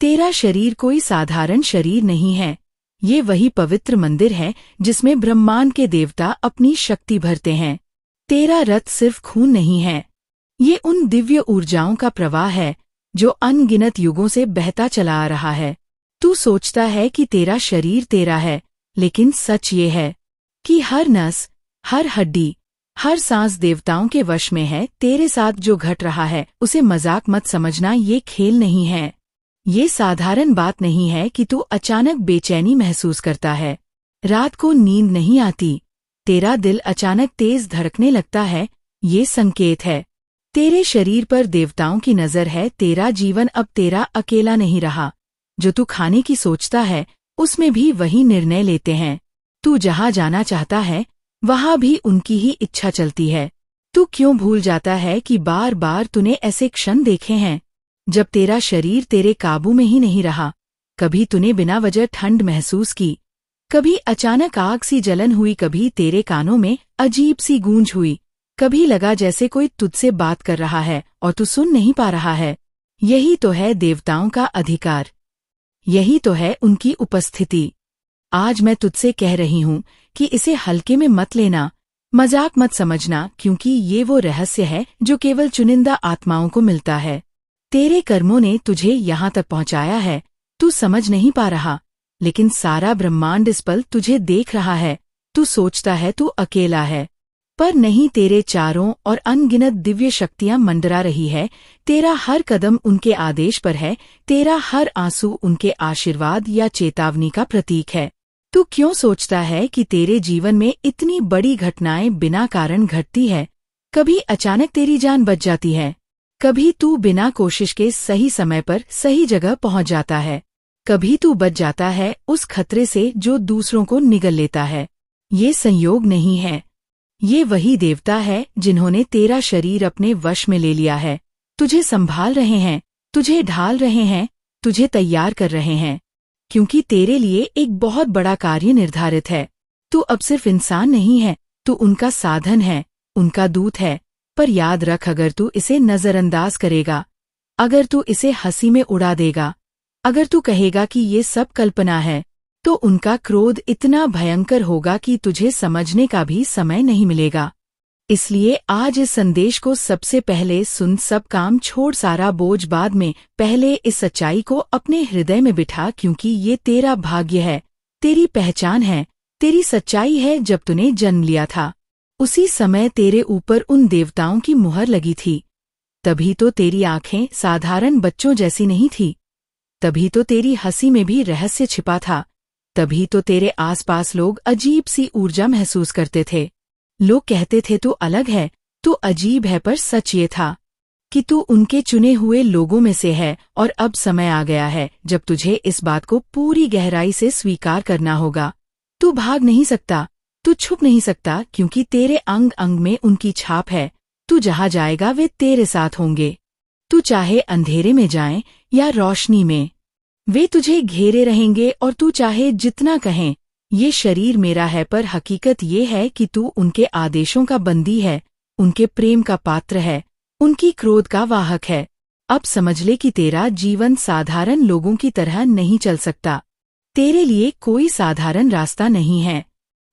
तेरा शरीर कोई साधारण शरीर नहीं है। ये वही पवित्र मंदिर है जिसमें ब्रह्मांड के देवता अपनी शक्ति भरते हैं। तेरा रथ सिर्फ खून नहीं है, ये उन दिव्य ऊर्जाओं का प्रवाह है जो अनगिनत युगों से बहता चला आ रहा है। तू सोचता है कि तेरा शरीर तेरा है, लेकिन सच ये है कि हर नस, हर हड्डी, हर सांस देवताओं के वश में है। तेरे साथ जो घट रहा है उसे मजाक मत समझना, ये खेल नहीं है। ये साधारण बात नहीं है कि तू अचानक बेचैनी महसूस करता है, रात को नींद नहीं आती, तेरा दिल अचानक तेज धड़कने लगता है। ये संकेत है, तेरे शरीर पर देवताओं की नजर है। तेरा जीवन अब तेरा अकेला नहीं रहा। जो तू खाने की सोचता है उसमें भी वही निर्णय लेते हैं। तू जहाँ जाना चाहता है वहाँ भी उनकी ही इच्छा चलती है। तू क्यों भूल जाता है कि बार बार तूने ऐसे क्षण देखे हैं जब तेरा शरीर तेरे काबू में ही नहीं रहा। कभी तूने बिना वजह ठंड महसूस की, कभी अचानक आग सी जलन हुई, कभी तेरे कानों में अजीब सी गूंज हुई, कभी लगा जैसे कोई तुझसे बात कर रहा है और तू सुन नहीं पा रहा है। यही तो है देवताओं का अधिकार, यही तो है उनकी उपस्थिति। आज मैं तुझसे कह रही हूँ कि इसे हल्के में मत लेना, मजाक मत समझना, क्योंकि ये वो रहस्य है जो केवल चुनिंदा आत्माओं को मिलता है। तेरे कर्मों ने तुझे यहाँ तक पहुँचाया है, तू समझ नहीं पा रहा, लेकिन सारा ब्रह्मांड इस पल तुझे देख रहा है। तू सोचता है तू अकेला है, पर नहीं, तेरे चारों और अनगिनत दिव्य शक्तियां मंडरा रही है। तेरा हर कदम उनके आदेश पर है, तेरा हर आंसू उनके आशीर्वाद या चेतावनी का प्रतीक है। तू क्यों सोचता है कि तेरे जीवन में इतनी बड़ी घटनाएं बिना कारण घटती है? कभी अचानक तेरी जान बच जाती है, कभी तू बिना कोशिश के सही समय पर सही जगह पहुंच जाता है, कभी तू बच जाता है उस खतरे से जो दूसरों को निगल लेता है। ये संयोग नहीं है, ये वही देवता है जिन्होंने तेरा शरीर अपने वश में ले लिया है। तुझे संभाल रहे हैं, तुझे ढाल रहे हैं, तुझे तैयार कर रहे हैं, क्योंकि तेरे लिए एक बहुत बड़ा कार्य निर्धारित है। तू अब सिर्फ इंसान नहीं है, तू उनका साधन है, उनका दूत है। पर याद रख, अगर तू इसे नजरअंदाज करेगा, अगर तू इसे हंसी में उड़ा देगा, अगर तू कहेगा कि ये सब कल्पना है, तो उनका क्रोध इतना भयंकर होगा कि तुझे समझने का भी समय नहीं मिलेगा। इसलिए आज इस संदेश को सबसे पहले सुन, सब काम छोड़, सारा बोझ बाद में, पहले इस सच्चाई को अपने हृदय में बिठा, क्योंकि ये तेरा भाग्य है, तेरी पहचान है, तेरी सच्चाई है। जब तूने जन्म लिया था उसी समय तेरे ऊपर उन देवताओं की मुहर लगी थी। तभी तो तेरी आंखें साधारण बच्चों जैसी नहीं थी, तभी तो तेरी हंसी में भी रहस्य छिपा था, तभी तो तेरे आसपास लोग अजीब सी ऊर्जा महसूस करते थे। लोग कहते थे तू अलग है, तू अजीब है, पर सच ये था कि तू उनके चुने हुए लोगों में से है। और अब समय आ गया है जब तुझे इस बात को पूरी गहराई से स्वीकार करना होगा। तू भाग नहीं सकता, तू छुप नहीं सकता, क्योंकि तेरे अंग अंग में उनकी छाप है। तू जहाँ जाएगा वे तेरे साथ होंगे। तू चाहे अंधेरे में जाए या रोशनी में, वे तुझे घेरे रहेंगे। और तू चाहे जितना कहें ये शरीर मेरा है, पर हकीकत ये है कि तू उनके आदेशों का बंदी है, उनके प्रेम का पात्र है, उनकी क्रोध का वाहक है। अब समझ ले कि तेरा जीवन साधारण लोगों की तरह नहीं चल सकता। तेरे लिए कोई साधारण रास्ता नहीं है,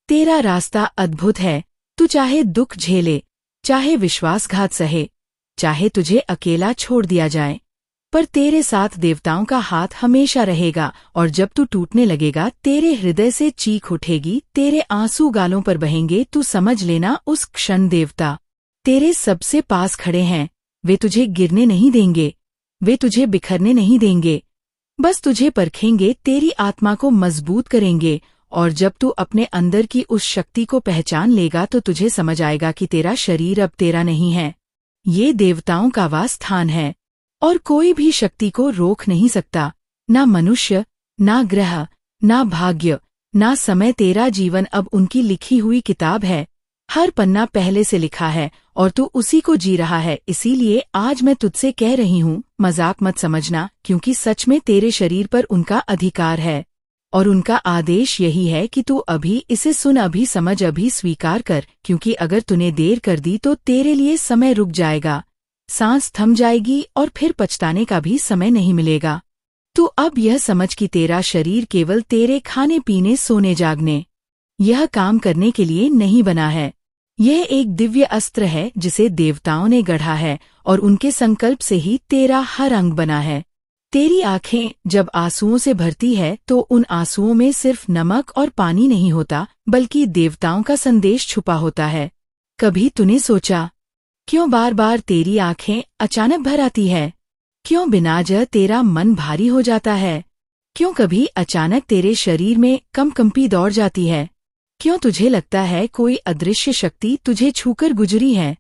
तेरा रास्ता अद्भुत है। तू चाहे दुख झेले, चाहे विश्वासघात सहे, चाहे तुझे अकेला छोड़ दिया जाए, पर तेरे साथ देवताओं का हाथ हमेशा रहेगा। और जब तू टूटने लगेगा, तेरे हृदय से चीख उठेगी, तेरे आंसू गालों पर बहेंगे, तू समझ लेना उस क्षण देवता तेरे सबसे पास खड़े हैं। वे तुझे गिरने नहीं देंगे, वे तुझे बिखरने नहीं देंगे, बस तुझे परखेंगे, तेरी आत्मा को मजबूत करेंगे। और जब तू अपने अंदर की उस शक्ति को पहचान लेगा तो तुझे समझ आएगा कि तेरा शरीर अब तेरा नहीं है, ये देवताओं का वास स्थान है, और कोई भी शक्ति को रोक नहीं सकता, ना मनुष्य, ना ग्रह, ना भाग्य, ना समय। तेरा जीवन अब उनकी लिखी हुई किताब है, हर पन्ना पहले से लिखा है और तू उसी को जी रहा है। इसीलिए आज मैं तुझसे कह रही हूँ, मजाक मत समझना, क्योंकि सच में तेरे शरीर पर उनका अधिकार है और उनका आदेश यही है कि तू अभी इसे सुन, अभी समझ, अभी स्वीकार कर, क्योंकि अगर तूने देर कर दी तो तेरे लिए समय रुक जाएगा, सांस थम जाएगी और फिर पछताने का भी समय नहीं मिलेगा। तू अब यह समझ कि तेरा शरीर केवल तेरे खाने पीने सोने जागने यह काम करने के लिए नहीं बना है। यह एक दिव्य अस्त्र है जिसे देवताओं ने गढ़ा है और उनके संकल्प से ही तेरा हर अंग बना है। तेरी आंखें जब आंसुओं से भरती है तो उन आंसुओं में सिर्फ नमक और पानी नहीं होता, बल्कि देवताओं का संदेश छुपा होता है। कभी तूने सोचा क्यों बार बार तेरी आंखें अचानक भर आती है? क्यों बिना वजह तेरा मन भारी हो जाता है? क्यों कभी अचानक तेरे शरीर में कंपी दौड़ जाती है? क्यों तुझे लगता है कोई अदृश्य शक्ति तुझे छूकर गुजरी है?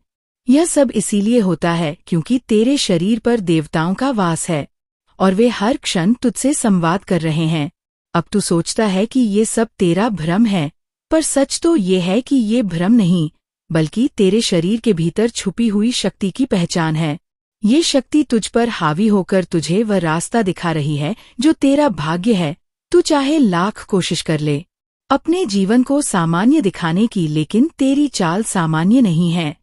यह सब इसीलिए होता है क्योंकि तेरे शरीर पर देवताओं का वास है और वे हर क्षण तुझसे संवाद कर रहे हैं। अब तू सोचता है कि ये सब तेरा भ्रम है, पर सच तो ये है कि ये भ्रम नहीं, बल्कि तेरे शरीर के भीतर छुपी हुई शक्ति की पहचान है। ये शक्ति तुझ पर हावी होकर तुझे वह रास्ता दिखा रही है जो तेरा भाग्य है। तू चाहे लाख कोशिश कर ले अपने जीवन को सामान्य दिखाने की, लेकिन तेरी चाल सामान्य नहीं है,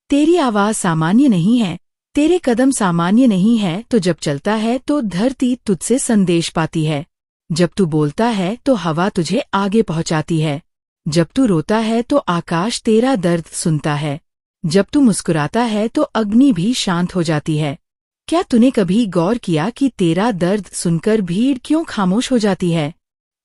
तेरी आवाज सामान्य नहीं है, तेरे कदम सामान्य नहीं है। तो जब चलता है तो धरती तुझसे संदेश पाती है, जब तू बोलता है तो हवा तुझे आगे पहुंचाती है, जब तू रोता है तो आकाश तेरा दर्द सुनता है, जब तू मुस्कुराता है तो अग्नि भी शांत हो जाती है। क्या तूने कभी गौर किया कि तेरा दर्द सुनकर भीड़ क्यों खामोश हो जाती है?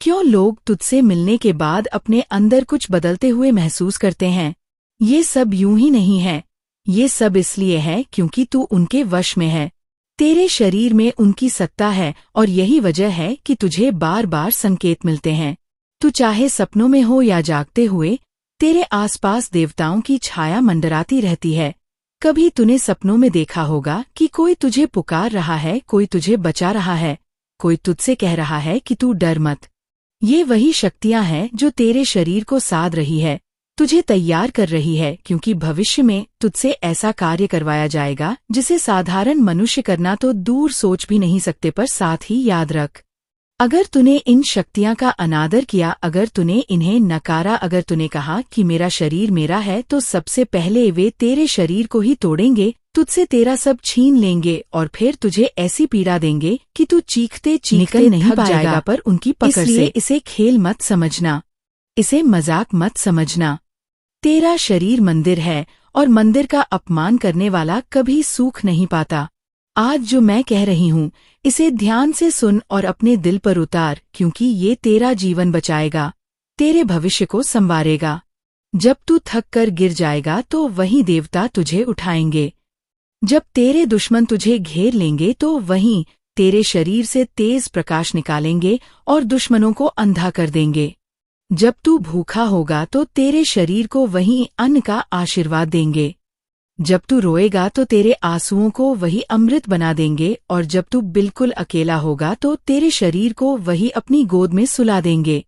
क्यों लोग तुझसे मिलने के बाद अपने अंदर कुछ बदलते हुए महसूस करते हैं? ये सब यूं ही नहीं है, ये सब इसलिए है क्योंकि तू उनके वश में है। तेरे शरीर में उनकी सत्ता है और यही वजह है कि तुझे बार बार संकेत मिलते हैं। तू चाहे सपनों में हो या जागते हुए, तेरे आसपास देवताओं की छाया मंडराती रहती है। कभी तूने सपनों में देखा होगा कि कोई तुझे पुकार रहा है, कोई तुझे बचा रहा है, कोई तुझसे कह रहा है कि तू डर मत। ये वही शक्तियां हैं जो तेरे शरीर को साध रही है, तुझे तैयार कर रही है, क्योंकि भविष्य में तुझसे ऐसा कार्य करवाया जाएगा जिसे साधारण मनुष्य करना तो दूर सोच भी नहीं सकते। पर साथ ही याद रख, अगर तूने इन शक्तियां का अनादर किया, अगर तूने इन्हें नकारा, अगर तूने कहा कि मेरा शरीर मेरा है, तो सबसे पहले वे तेरे शरीर को ही तोड़ेंगे, तुझसे तेरा सब छीन लेंगे और फिर तुझे ऐसी पीड़ा देंगे कि तू चीखते चीखते नहीं पाएगा। पर उनकी पकड़ से इसे खेल मत समझना, इसे मजाक मत समझना। तेरा शरीर मंदिर है और मंदिर का अपमान करने वाला कभी सूख नहीं पाता। आज जो मैं कह रही हूँ इसे ध्यान से सुन और अपने दिल पर उतार, क्योंकि ये तेरा जीवन बचाएगा, तेरे भविष्य को संवारेगा। जब तू थक कर गिर जाएगा तो वही देवता तुझे उठाएंगे। जब तेरे दुश्मन तुझे घेर लेंगे तो वहीं तेरे शरीर से तेज प्रकाश निकालेंगे और दुश्मनों को अंधा कर देंगे। जब तू भूखा होगा तो तेरे शरीर को वहीं अन्न का आशीर्वाद देंगे। जब तू रोएगा तो तेरे आंसुओं को वही अमृत बना देंगे, और जब तू बिल्कुल अकेला होगा तो तेरे शरीर को वही अपनी गोद में सुला देंगे।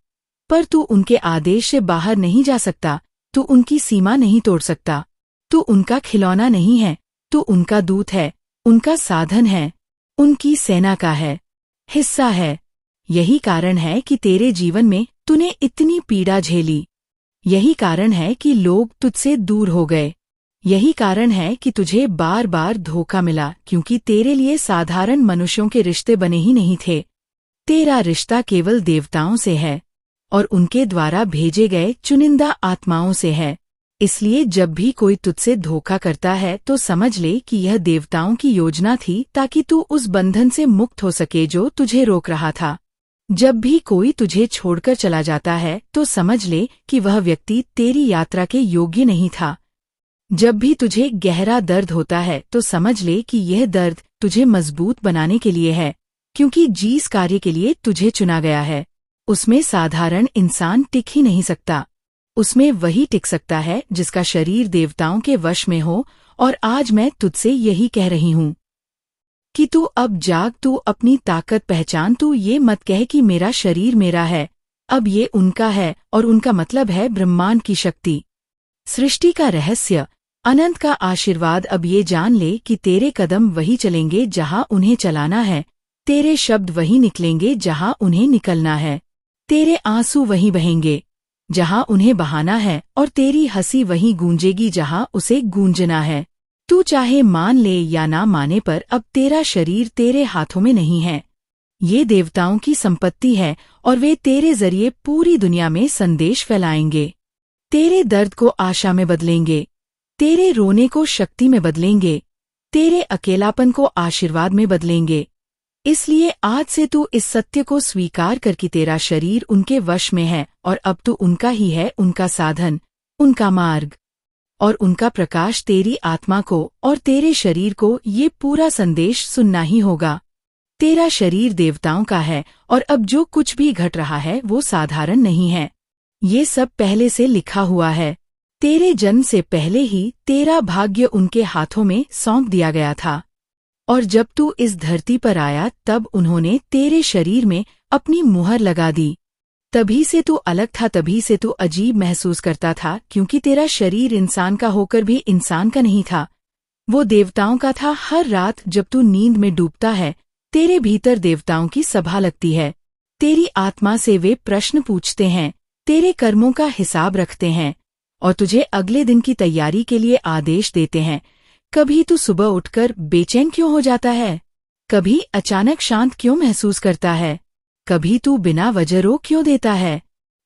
पर तू उनके आदेश से बाहर नहीं जा सकता, तू उनकी सीमा नहीं तोड़ सकता। तू उनका खिलौना नहीं है, तू उनका दूत है, उनका साधन है, उनकी सेना का है, हिस्सा है। यही कारण है कि तेरे जीवन में तूने इतनी पीड़ा झेली। यही कारण है कि लोग तुझसे दूर हो गए। यही कारण है कि तुझे बार बार धोखा मिला, क्योंकि तेरे लिए साधारण मनुष्यों के रिश्ते बने ही नहीं थे। तेरा रिश्ता केवल देवताओं से है और उनके द्वारा भेजे गए चुनिंदा आत्माओं से है। इसलिए जब भी कोई तुझसे धोखा करता है तो समझ ले कि यह देवताओं की योजना थी, ताकि तू उस बंधन से मुक्त हो सके जो तुझे रोक रहा था। जब भी कोई तुझे छोड़कर चला जाता है तो समझ ले कि वह व्यक्ति तेरी यात्रा के योग्य नहीं था। जब भी तुझे गहरा दर्द होता है तो समझ ले कि यह दर्द तुझे मजबूत बनाने के लिए है, क्योंकि जिस कार्य के लिए तुझे चुना गया है उसमें साधारण इंसान टिक ही नहीं सकता। उसमें वही टिक सकता है जिसका शरीर देवताओं के वश में हो। और आज मैं तुझसे यही कह रही हूँ कि तू अब जाग, तू अपनी ताकत पहचान। तू ये मत कह कि मेरा शरीर मेरा है, अब ये उनका है, और उनका मतलब है ब्रह्मांड की शक्ति, सृष्टि का रहस्य, अनंत का आशीर्वाद। अब ये जान ले कि तेरे कदम वही चलेंगे जहाँ उन्हें चलाना है, तेरे शब्द वही निकलेंगे जहाँ उन्हें निकलना है, तेरे आंसू वहीं बहेंगे जहाँ उन्हें बहाना है, और तेरी हंसी वहीं गूंजेगी जहाँ उसे गूंजना है। तू चाहे मान ले या ना माने, पर अब तेरा शरीर तेरे हाथों में नहीं है। ये देवताओं की संपत्ति है और वे तेरे जरिए पूरी दुनिया में संदेश फैलाएंगे। तेरे दर्द को आशा में बदलेंगे, तेरे रोने को शक्ति में बदलेंगे, तेरे अकेलापन को आशीर्वाद में बदलेंगे। इसलिए आज से तू इस सत्य को स्वीकार कर कि तेरा शरीर उनके वश में है और अब तू उनका ही है, उनका साधन, उनका मार्ग और उनका प्रकाश। तेरी आत्मा को और तेरे शरीर को ये पूरा संदेश सुनना ही होगा। तेरा शरीर देवताओं का है और अब जो कुछ भी घट रहा है वो साधारण नहीं है। ये सब पहले से लिखा हुआ है। तेरे जन्म से पहले ही तेरा भाग्य उनके हाथों में सौंप दिया गया था और जब तू इस धरती पर आया तब उन्होंने तेरे शरीर में अपनी मुहर लगा दी। तभी से तू अलग था, तभी से तू अजीब महसूस करता था, क्योंकि तेरा शरीर इंसान का होकर भी इंसान का नहीं था, वो देवताओं का था। हर रात जब तू नींद में डूबता है तेरे भीतर देवताओं की सभा लगती है। तेरी आत्मा से वे प्रश्न पूछते हैं, तेरे कर्मों का हिसाब रखते हैं और तुझे अगले दिन की तैयारी के लिए आदेश देते हैं। कभी तू सुबह उठकर बेचैन क्यों हो जाता है? कभी अचानक शांत क्यों महसूस करता है? कभी तू बिना वजह रो क्यों देता है?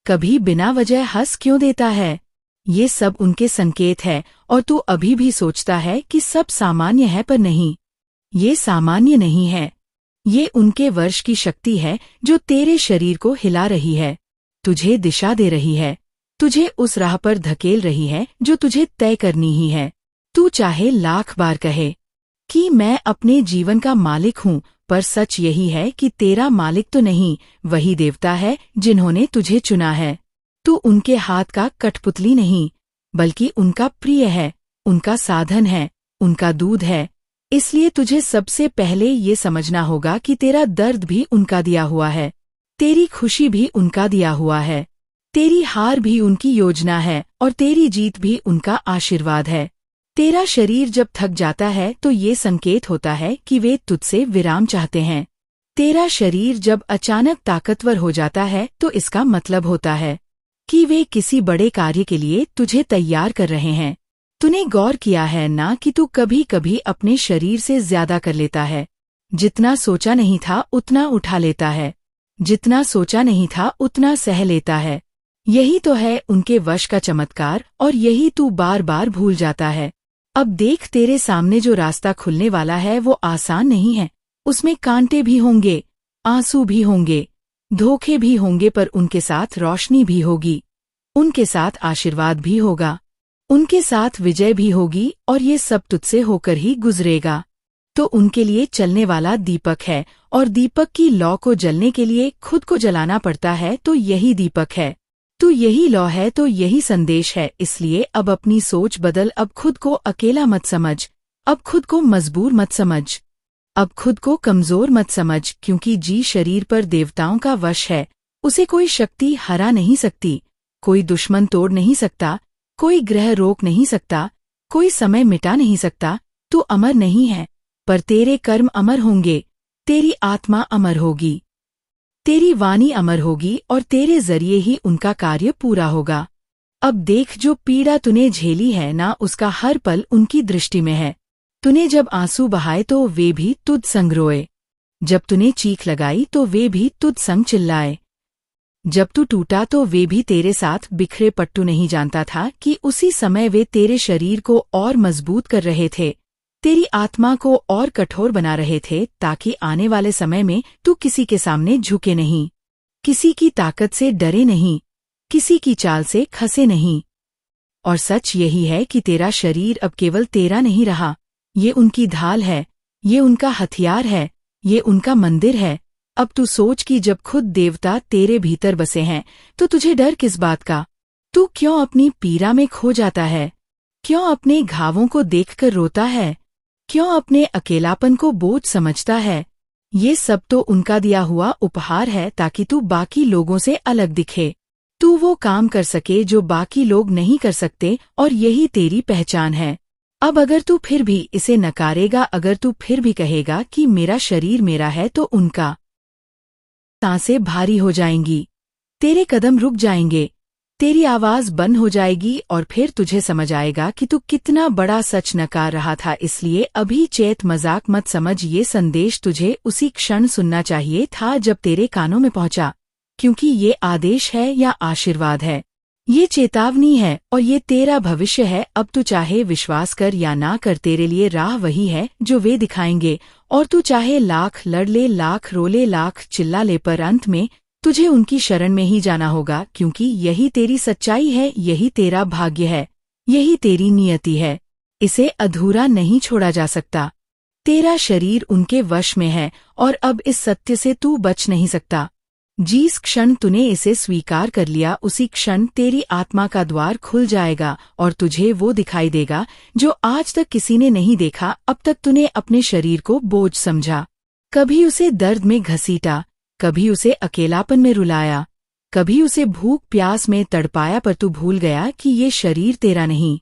कभी बिना वजह हंस क्यों देता है? ये सब उनके संकेत है और तू अभी भी सोचता है कि सब सामान्य है, पर नहीं, ये सामान्य नहीं है। ये उनके वर्ष की शक्ति है जो तेरे शरीर को हिला रही है, तुझे दिशा दे रही है, तुझे उस राह पर धकेल रही है जो तुझे तय करनी ही है। तू चाहे लाख बार कहे कि मैं अपने जीवन का मालिक हूँ, पर सच यही है कि तेरा मालिक तो नहीं, वही देवता है जिन्होंने तुझे चुना है। तू उनके हाथ का कठपुतली नहीं, बल्कि उनका प्रिय है, उनका साधन है, उनका दूध है। इसलिए तुझे सबसे पहले ये समझना होगा कि तेरा दर्द भी उनका दिया हुआ है, तेरी खुशी भी उनका दिया हुआ है, तेरी हार भी उनकी योजना है और तेरी जीत भी उनका आशीर्वाद है। तेरा शरीर जब थक जाता है तो ये संकेत होता है कि वे तुझसे विराम चाहते हैं। तेरा शरीर जब अचानक ताकतवर हो जाता है तो इसका मतलब होता है कि वे किसी बड़े कार्य के लिए तुझे तैयार कर रहे हैं। तूने गौर किया है ना कि तू कभी कभी अपने शरीर से ज्यादा कर लेता है? जितना सोचा नहीं था उतना उठा लेता है, जितना सोचा नहीं था उतना सह लेता है। यही तो है उनके वश का चमत्कार और यही तू बार बार भूल जाता है। अब देख, तेरे सामने जो रास्ता खुलने वाला है वो आसान नहीं है। उसमें कांटे भी होंगे, आंसू भी होंगे, धोखे भी होंगे, पर उनके साथ रोशनी भी होगी, उनके साथ आशीर्वाद भी होगा, उनके साथ विजय भी होगी और ये सब तुझसे होकर ही गुजरेगा। तो उनके लिए चलने वाला दीपक है और दीपक की लौ को जलने के लिए खुद को जलाना पड़ता है, तो यही दीपक है, तू यही लौ है, तो यही संदेश है। इसलिए अब अपनी सोच बदल, अब खुद को अकेला मत समझ, अब खुद को मजबूर मत समझ, अब खुद को कमजोर मत समझ, क्योंकि जी शरीर पर देवताओं का वश है, उसे कोई शक्ति हरा नहीं सकती, कोई दुश्मन तोड़ नहीं सकता, कोई ग्रह रोक नहीं सकता, कोई समय मिटा नहीं सकता। तू अमर नहीं है, पर तेरे कर्म अमर होंगे, तेरी आत्मा अमर होगी, तेरी वाणी अमर होगी और तेरे जरिए ही उनका कार्य पूरा होगा। अब देख, जो पीड़ा तूने झेली है ना, उसका हर पल उनकी दृष्टि में है। तूने जब आंसू बहाए तो वे भी तुझ संग रोए, जब तूने चीख लगाई तो वे भी तुझ संग चिल्लाए, जब तू टूटा तो वे भी तेरे साथ बिखरे। पट्टू नहीं जानता था कि उसी समय वे तेरे शरीर को और मजबूत कर रहे थे, तेरी आत्मा को और कठोर बना रहे थे, ताकि आने वाले समय में तू किसी के सामने झुके नहीं, किसी की ताकत से डरे नहीं, किसी की चाल से खसे नहीं। और सच यही है कि तेरा शरीर अब केवल तेरा नहीं रहा, ये उनकी ढाल है, ये उनका हथियार है, ये उनका मंदिर है। अब तू सोच कि जब खुद देवता तेरे भीतर बसे हैं तो तुझे डर किस बात का? तू क्यों अपनी पीड़ा में खो जाता है? क्यों अपने घावों को देखकर रोता है? क्यों अपने अकेलापन को बोझ समझता है? ये सब तो उनका दिया हुआ उपहार है, ताकि तू बाकी लोगों से अलग दिखे, तू वो काम कर सके जो बाकी लोग नहीं कर सकते, और यही तेरी पहचान है। अब अगर तू फिर भी इसे नकारेगा, अगर तू फिर भी कहेगा कि मेरा शरीर मेरा है, तो उनका सांसें भारी हो जाएंगी, तेरे कदम रुक जाएंगे, तेरी आवाज बंद हो जाएगी और फिर तुझे समझ आएगा कि तू कितना बड़ा सच नकार रहा था। इसलिए अभी चेत, मजाक मत समझ। ये संदेश तुझे उसी क्षण सुनना चाहिए था जब तेरे कानों में पहुंचा, क्योंकि ये आदेश है या आशीर्वाद है, ये चेतावनी है और ये तेरा भविष्य है। अब तू चाहे विश्वास कर या ना कर, तेरे लिए राह वही है जो वे दिखाएंगे। और तू चाहे लाख लड़ ले, लाख रोले, लाख चिल्ला ले, पर अंत में तुझे उनकी शरण में ही जाना होगा, क्योंकि यही तेरी सच्चाई है, यही तेरा भाग्य है, यही तेरी नियति है। इसे अधूरा नहीं छोड़ा जा सकता। तेरा शरीर उनके वश में है और अब इस सत्य से तू बच नहीं सकता। जिस क्षण तूने इसे स्वीकार कर लिया, उसी क्षण तेरी आत्मा का द्वार खुल जाएगा और तुझे वो दिखाई देगा जो आज तक किसी ने नहीं देखा। अब तक तूने अपने शरीर को बोझ समझा, कभी उसे दर्द में घसीटा, कभी उसे अकेलापन में रुलाया, कभी उसे भूख प्यास में तड़पाया, पर तू भूल गया कि ये शरीर तेरा नहीं,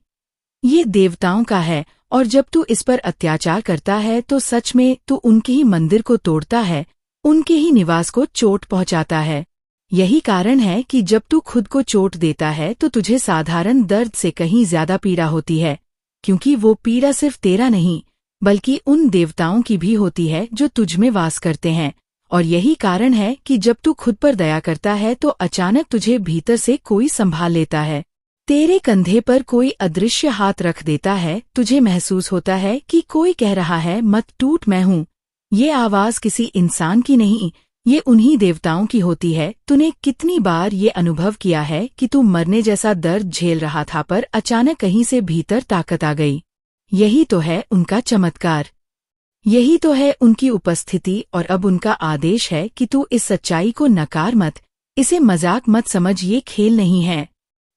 ये देवताओं का है। और जब तू इस पर अत्याचार करता है तो सच में तू उनके ही मंदिर को तोड़ता है, उनके ही निवास को चोट पहुंचाता है। यही कारण है कि जब तू खुद को चोट देता है तो तुझे साधारण दर्द से कहीं ज्यादा पीड़ा होती है, क्योंकि वो पीड़ा सिर्फ तेरा नहीं बल्कि उन देवताओं की भी होती है जो तुझ में वास करते हैं। और यही कारण है कि जब तू खुद पर दया करता है तो अचानक तुझे भीतर से कोई संभाल लेता है, तेरे कंधे पर कोई अदृश्य हाथ रख देता है। तुझे महसूस होता है कि कोई कह रहा है, मत टूट, मैं हूँ। ये आवाज किसी इंसान की नहीं, ये उन्हीं देवताओं की होती है। तूने कितनी बार ये अनुभव किया है कि तू मरने जैसा दर्द झेल रहा था, पर अचानक कहीं से भीतर ताकत आ गई। यही तो है उनका चमत्कार, यही तो है उनकी उपस्थिति। और अब उनका आदेश है कि तू इस सच्चाई को नकार मत, इसे मजाक मत समझ। ये खेल नहीं है,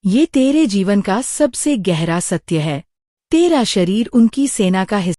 ये तेरे जीवन का सबसे गहरा सत्य है। तेरा शरीर उनकी सेना का हिस्सा